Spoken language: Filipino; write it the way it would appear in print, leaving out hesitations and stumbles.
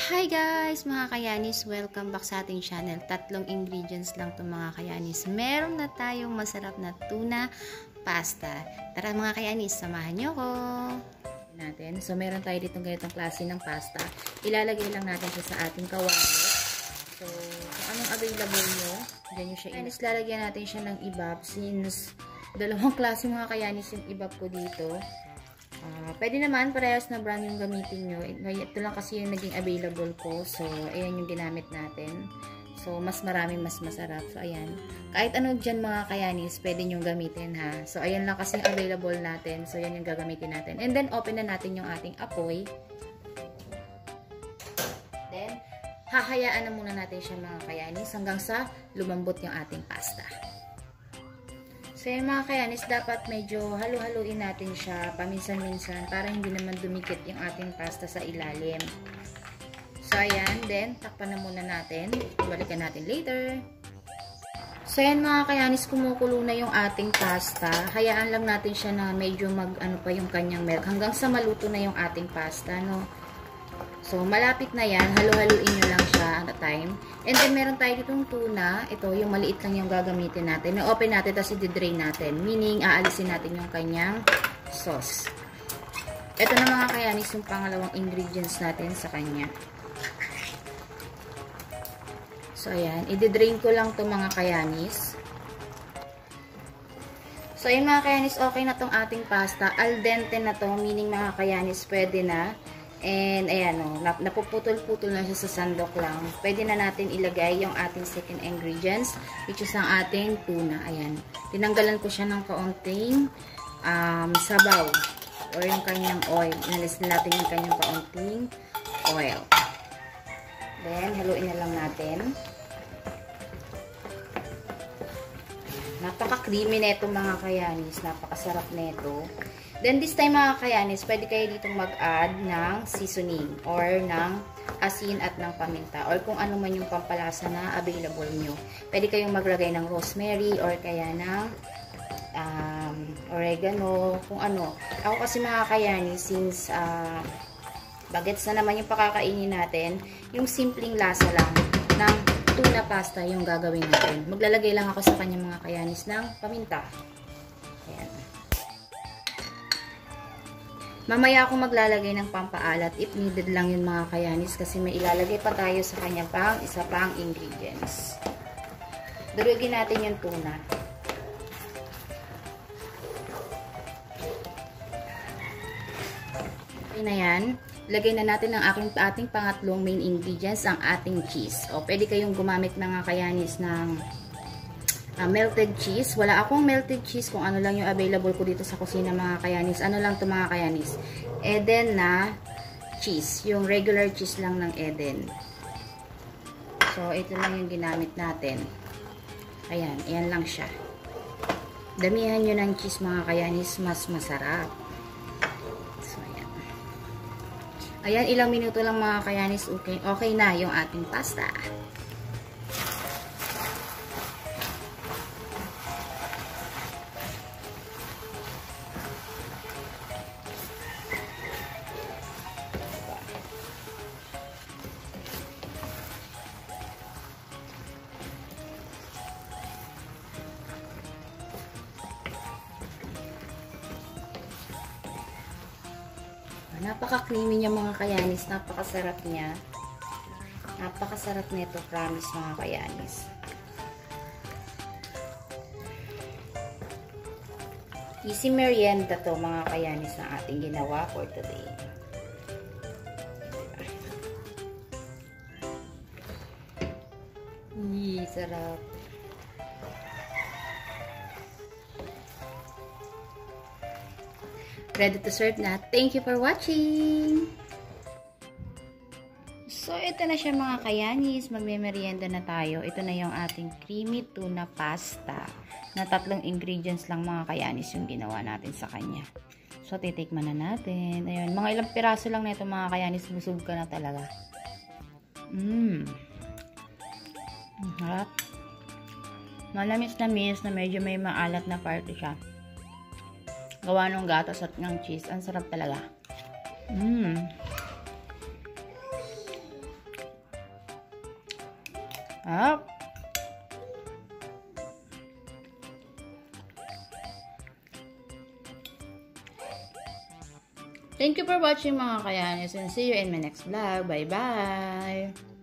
Hi guys, mga kayanis! Welcome back sa ating channel. Tatlong ingredients lang itong mga kayanis. Meron na tayong masarap na tuna pasta. Tara mga kayanis, samahan nyo ko! So meron tayo ditong ganitong klase ng pasta. Ilalagay lang natin siya sa ating kawali. So kung anong available nyo, dyan nyo siya kayanis. Lalagyan natin siya ng ibab since dalawang klase mga kayanis yung ibab ko dito. Pwede naman, parehas na brand yung gamitin nyo. Ito lang kasi yung naging available ko. So, ayan yung ginamit natin. So, mas marami, mas masarap. So, ayan. Kahit ano dyan mga kayanis, pwede nyo gamitin ha. So, ayan lang kasi yung available natin. So, ayan yung gagamitin natin. And then, open na natin yung ating apoy. Then, hahayaan na muna natin siya mga kayanis hanggang sa lumambot yung ating pasta. So yung mga kayanis, dapat medyo halu-haluin natin siya paminsan-minsan para hindi naman dumikit yung ating pasta sa ilalim. So ayan, then takpan na muna natin. Balikan natin later. So ayan mga kayanis, kumukulo na yung ating pasta. Hayaan lang natin siya na medyo ano pa yung kanyang milk hanggang sa maluto na yung ating pasta, no? So malapit na yan, halu-haluin nyo lang siya at a time. And then meron tayo ditong tuna. Ito, yung maliit lang yung gagamitin natin. I-open natin, tapos i-drain natin. Meaning, aalisin natin yung kanyang sauce. Ito na mga kayanis, yung pangalawang ingredients natin sa kanya. So, ayan. I-drain ko lang to mga kayanis. So, ayan mga kayanis, okay na tong ating pasta. Al dente na to, meaning mga kayanis, pwede na. And, ayan o, napuputol-putol na siya sa sandok lang. Pwede na natin ilagay yung ating second ingredients, which is ang ating tuna. Ayan. Tinanggalan ko siya ng kaunting sabaw or yung kanyang oil. Inalis na natin yung kanyang kaunting oil. Then, haluin na lang natin. Napaka-creamy na ito mga kayanis. Napakasarap na ito. Then, this time mga kayanis, pwede kayo ditong mag-add ng seasoning or ng asin at ng paminta or kung ano man yung pampalasa na available nyo. Pwede kayong maglagay ng rosemary or kaya ng oregano, kung ano. Ako kasi mga kayanis, since bagets na naman yung pakakainin natin, yung simpleng lasa lang ng tuna pasta yung gagawin natin. Maglalagay lang ako sa kanya mga kayanis ng paminta. Ayan. Mamaya ako maglalagay ng pampaalat if needed lang yun mga kayanis kasi may ilalagay pa tayo sa kanya pang isa pang ingredients. Durugin natin yung tuna. Okay na yan. Lagay na natin ang ating pangatlong main ingredients, ang ating cheese. O pwede kayong gumamit mga kayanis ng melted cheese. Wala akong melted cheese kung ano lang yung available ko dito sa kusina mga kayanis. Ano lang to mga kayanis? Eden na cheese. Yung regular cheese lang ng Eden. So, ito lang yung ginamit natin. Ayan, ayan lang siya. Damihan nyo ng cheese mga kayanis, mas masarap. So, ayan. Ayan, ilang minuto lang mga kayanis. Okay na yung ating pasta. Napaka-creamy niya mga kayanis. Napakasarap niya. Napakasarap nito, promise mga kayanis. Easy merienda to mga kayanis na ating ginawa for today. Sarap. Ready to serve na. Thank you for watching! So, ito na siya mga kayanis. Magme-merienda na tayo. Ito na yung ating creamy tuna pasta. Na tatlong ingredients lang mga kayanis yung ginawa natin sa kanya. So, titikman na natin. Ayun, mga ilang piraso lang na ito mga kayanis. Busog ka na talaga. Harap. Malamis-lamis na medyo may maalat na parte siya. Gawa ng gatas at ng cheese. Ang sarap talaga. Up. Thank you for watching mga kayanis, and see you in my next vlog. Bye-bye!